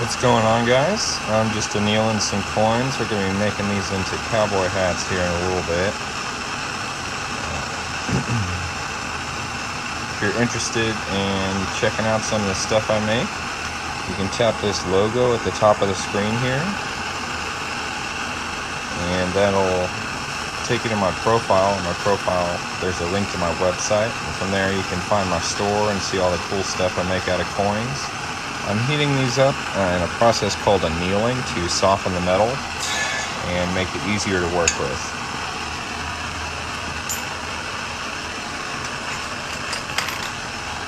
What's going on, guys? I'm just annealing some coins. We're going to be making these into cowboy hats here in a little bit. If you're interested in checking out some of the stuff I make, you can tap this logo at the top of the screen here, and that'll take you to my profile. In my profile, there's a link to my website, and from there you can find my store and see all the cool stuff I make out of coins. I'm heating these up in a process called annealing to soften the metal and make it easier to work with.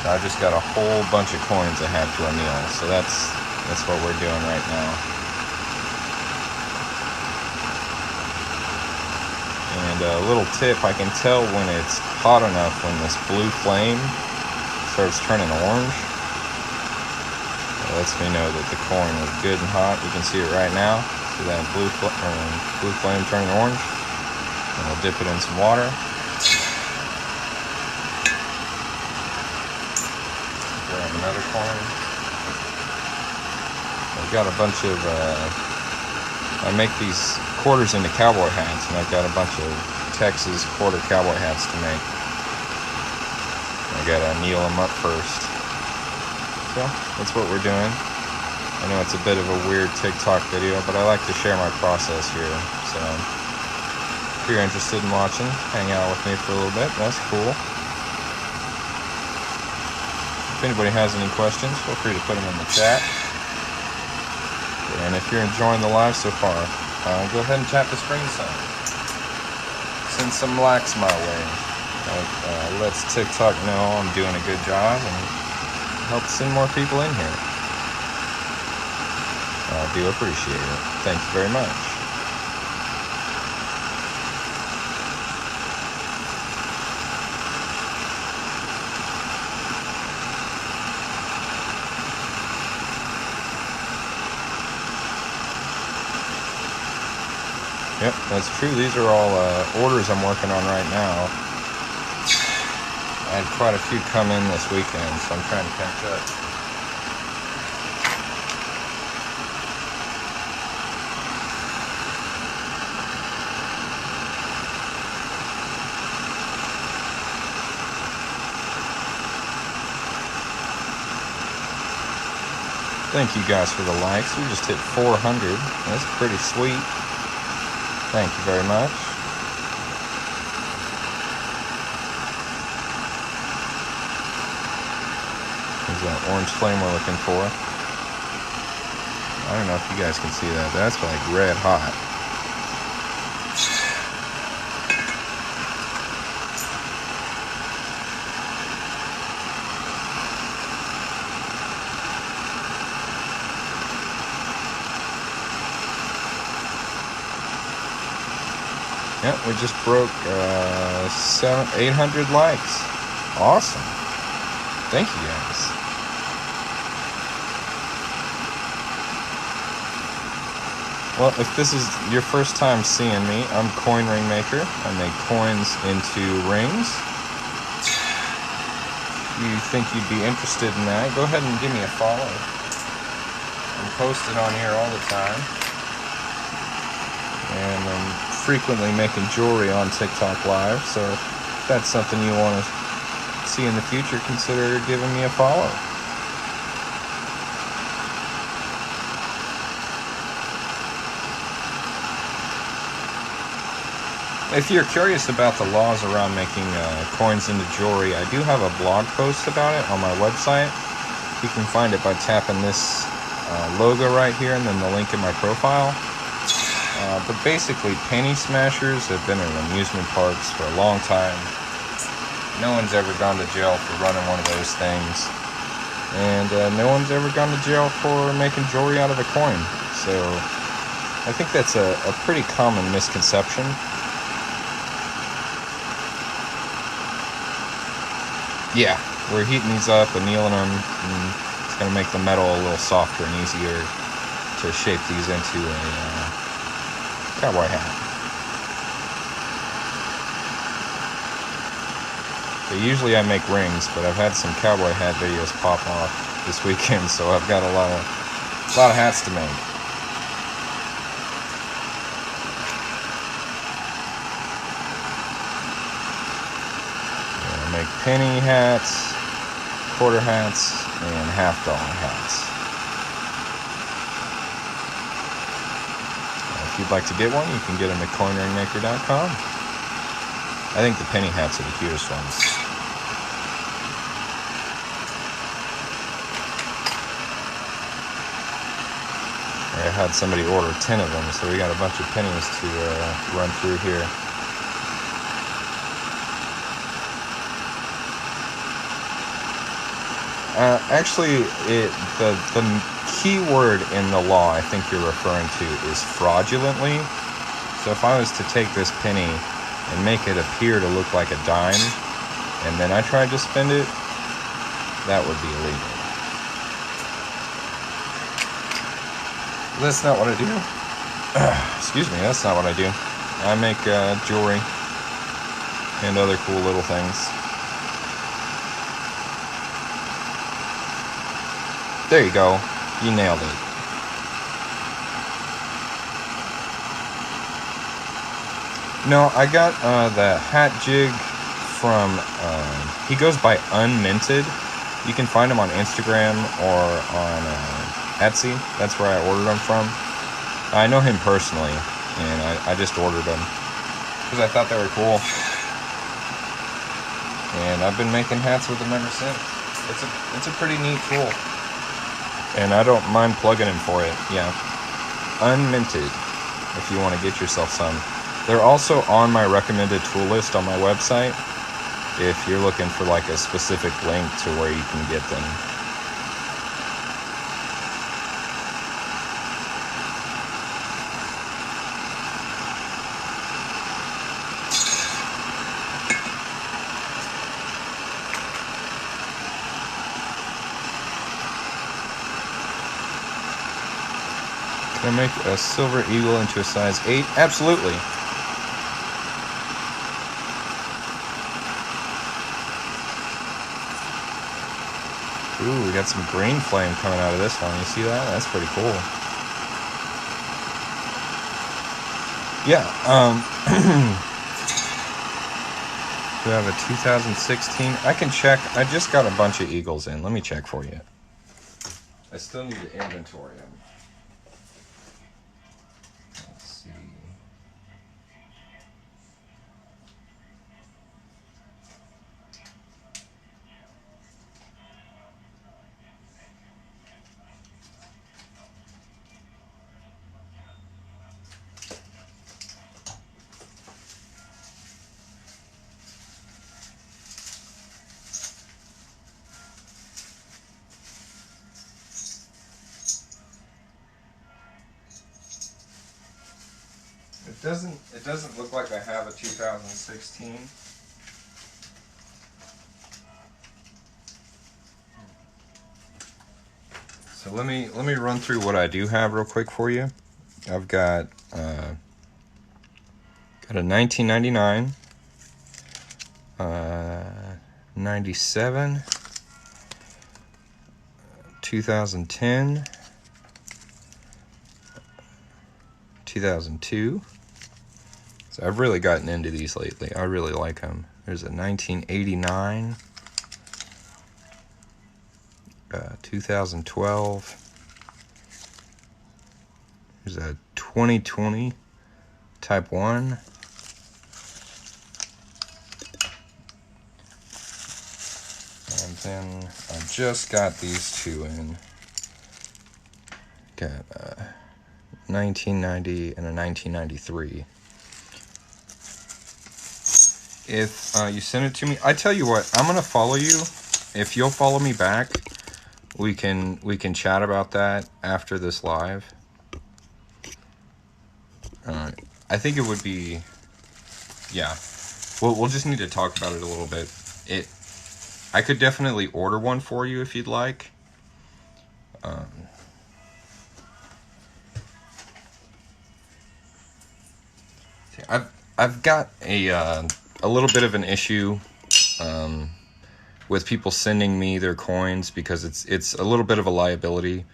I just got a whole bunch of coins I had to anneal, so that's what we're doing right now. And a little tip, I can tell when it's hot enough, when this blue flame starts turning orange. Lets me know that the coin is good and hot. You can see it right now. See that blue flame turning orange? And we'll dip it in some water. Grab another coin. I've got a bunch of, I make these quarters into cowboy hats, and I've got a bunch of Texas quarter cowboy hats to make. I gotta anneal them up first. So that's what we're doing. I know it's a bit of a weird TikTok video, but I like to share my process here. So if you're interested in watching, hang out with me for a little bit. That's cool. If anybody has any questions, feel free to put them in the chat. And if you're enjoying the live so far, go ahead and tap the screen some. Send some likes my way. Lets TikTok know I'm doing a good job and help send more people in here. I do appreciate it. Thank you very much. Yep, that's true. These are all orders I'm working on right now. I had quite a few come in this weekend, so I'm trying to catch up. Thank you guys for the likes. We just hit 400. That's pretty sweet. Thank you very much. There's that orange flame we're looking for. I don't know if you guys can see that. That's like red hot. Yep, we just broke 800 likes. Awesome. Thank you guys. Well, if this is your first time seeing me, I'm Coin Ring Maker. I make coins into rings. If you think you'd be interested in that, go ahead and give me a follow. I'm posted on here all the time. And I'm frequently making jewelry on TikTok Live, so if that's something you want to see in the future, consider giving me a follow. If you're curious about the laws around making coins into jewelry, I do have a blog post about it on my website. You can find it by tapping this logo right here and then the link in my profile. But basically, penny smashers have been in amusement parks for a long time. No one's ever gone to jail for running one of those things. And no one's ever gone to jail for making jewelry out of a coin. So I think that's a pretty common misconception. Yeah, we're heating these up, annealing them, and it's going to make the metal a little softer and easier to shape these into a cowboy hat. So usually I make rings, but I've had some cowboy hat videos pop off this weekend, so I've got a lot of A lot of hats to make. Make penny hats, quarter hats, and $half hats. If you'd like to get one, you can get them at coinringmaker.com. I think the penny hats are the cutest ones. I had somebody order 10 of them, so we got a bunch of pennies to run through here. Actually, the key word in the law I think you're referring to is fraudulently. So if I was to take this penny and make it appear to look like a dime, and then I tried to spend it, that would be illegal. That's not what I do. Excuse me, that's not what I do. I make jewelry and other cool little things. There you go. You nailed it. No, I got the hat jig from, he goes by Unminted. You can find him on Instagram or on Etsy. That's where I ordered them from. I know him personally, and I just ordered them because I thought they were cool. And I've been making hats with them ever since. It's a pretty neat tool. And I don't mind plugging him for it. Yeah. Unminted, if you want to get yourself some. They're also on my recommended tool list on my website, if you're looking for like a specific link to where you can get them. Can I make a silver eagle into a size 8? Absolutely. Ooh, we got some green flame coming out of this one. You see that? That's pretty cool. Yeah, we have a 2016. I can check. I just got a bunch of eagles in. Let me check for you. I still need to inventory them. Let's see. It doesn't look like I have a 2016. So let me run through what I do have real quick for you. I've got a 1999, 97, 2010, 2002. So I've really gotten into these lately. I really like them. There's a 1989, 2012. There's a 2020 Type 1. And then I just got these two in. Got a 1990 and a 1993. If you send it to me, I tell you what, I'm gonna follow you. If you'll follow me back, we can chat about that after this live. I think it would be, yeah. We'll just need to talk about it a little bit. I could definitely order one for you if you'd like. I've got a little bit of an issue with people sending me their coins because it's a little bit of a liability.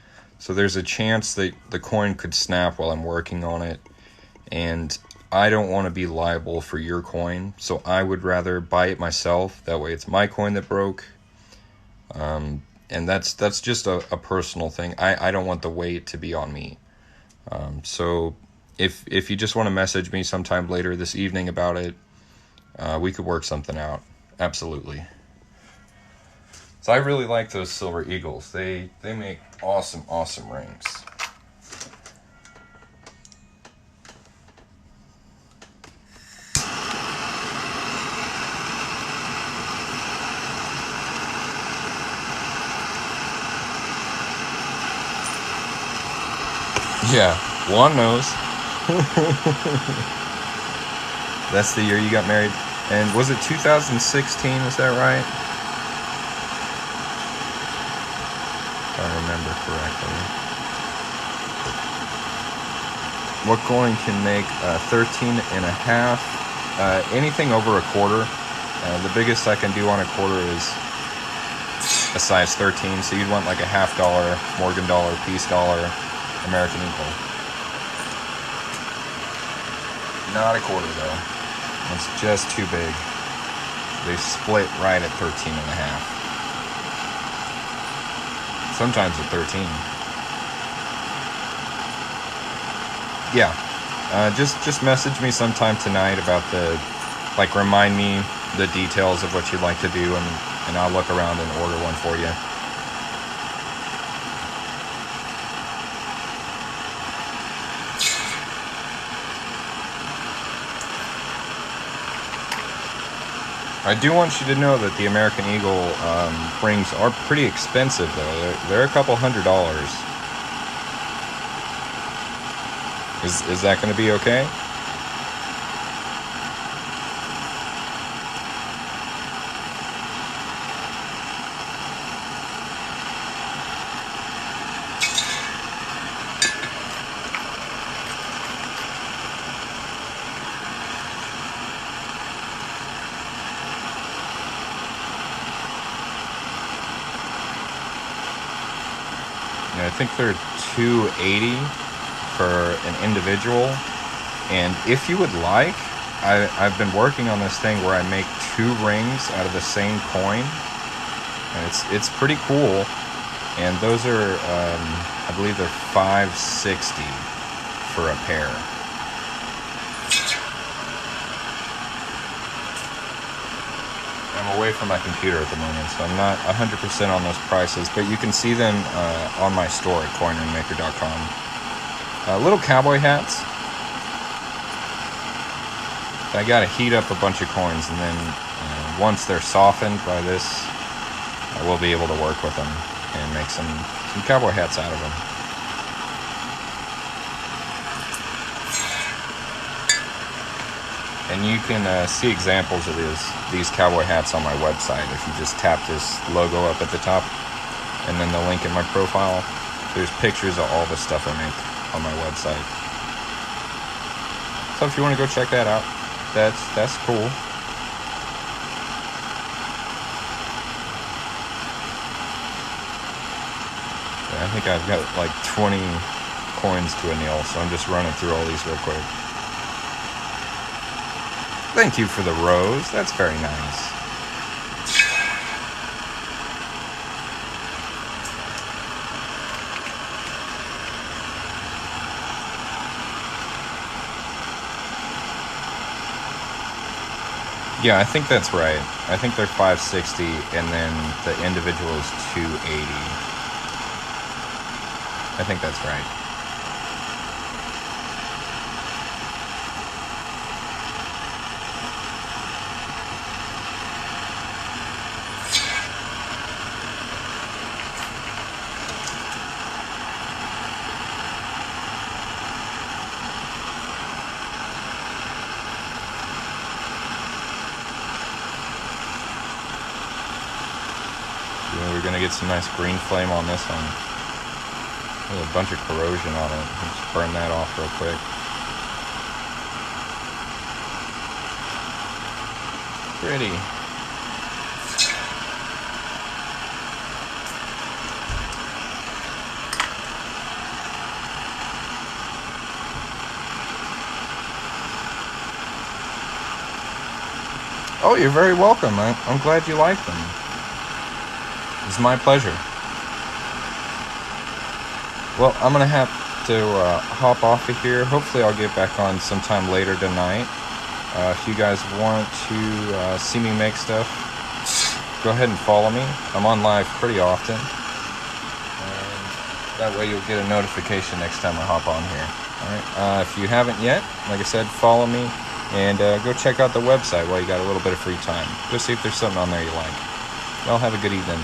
So there's a chance that the coin could snap while I'm working on it, and I don't want to be liable for your coin, so I would rather buy it myself. That way it's my coin that broke. And that's just a personal thing. I don't want the weight to be on me. So if you just want to message me sometime later this evening about it, we could work something out. Absolutely. So I really like those Silver Eagles. They make awesome rings. Yeah, Juan knows. That's the year you got married. And was it 2016? Was that right? If I remember correctly. What coin can make 13 and a half? Anything over a quarter. The biggest I can do on a quarter is a size 13. So you'd want like a $half, Morgan dollar, piece dollar, American Eagle. Not a quarter though. It's just too big. They split right at 13 and a half. Sometimes at 13. Yeah. Just message me sometime tonight about remind me the details of what you'd like to do, and I'll look around and order one for you. I do want you to know that the American Eagle rings are pretty expensive, though. They're a couple $100. Is that going to be okay? I think they're $280 for an individual, and if you would like, I've been working on this thing where I make 2 rings out of the same coin, and it's pretty cool. And those are I believe they're $560 for a pair. I'm away from my computer at the moment, so I'm not 100% on those prices, but you can see them on my store at coinringmaker.com. Little cowboy hats. I gotta heat up a bunch of coins, and then once they're softened by this, I will be able to work with them and make some cowboy hats out of them. And you can see examples of these cowboy hats on my website. If you just tap this logo up at the top and then the link in my profile, there's pictures of all the stuff I make on my website. So if you want to go check that out, that's cool. I think I've got like 20 coins to a nil, so I'm just running through all these real quick. Thank you for the rose. That's very nice. Yeah, I think that's right. I think they're $560, and then the individual is $280. I think that's right. We're going to get some nice green flame on this one. There's a bunch of corrosion on it. Just burn that off real quick. Pretty. Oh, you're very welcome. I'm glad you like them. It's my pleasure. Well, I'm gonna have to hop off of here. Hopefully I'll get back on sometime later tonight. If you guys want to see me make stuff, go ahead and follow me. I'm on live pretty often. And that way you'll get a notification next time I hop on here. Alright, if you haven't yet, like I said, follow me. And go check out the website while you got a little bit of free time. Go see if there's something on there you like. Well, have a good evening.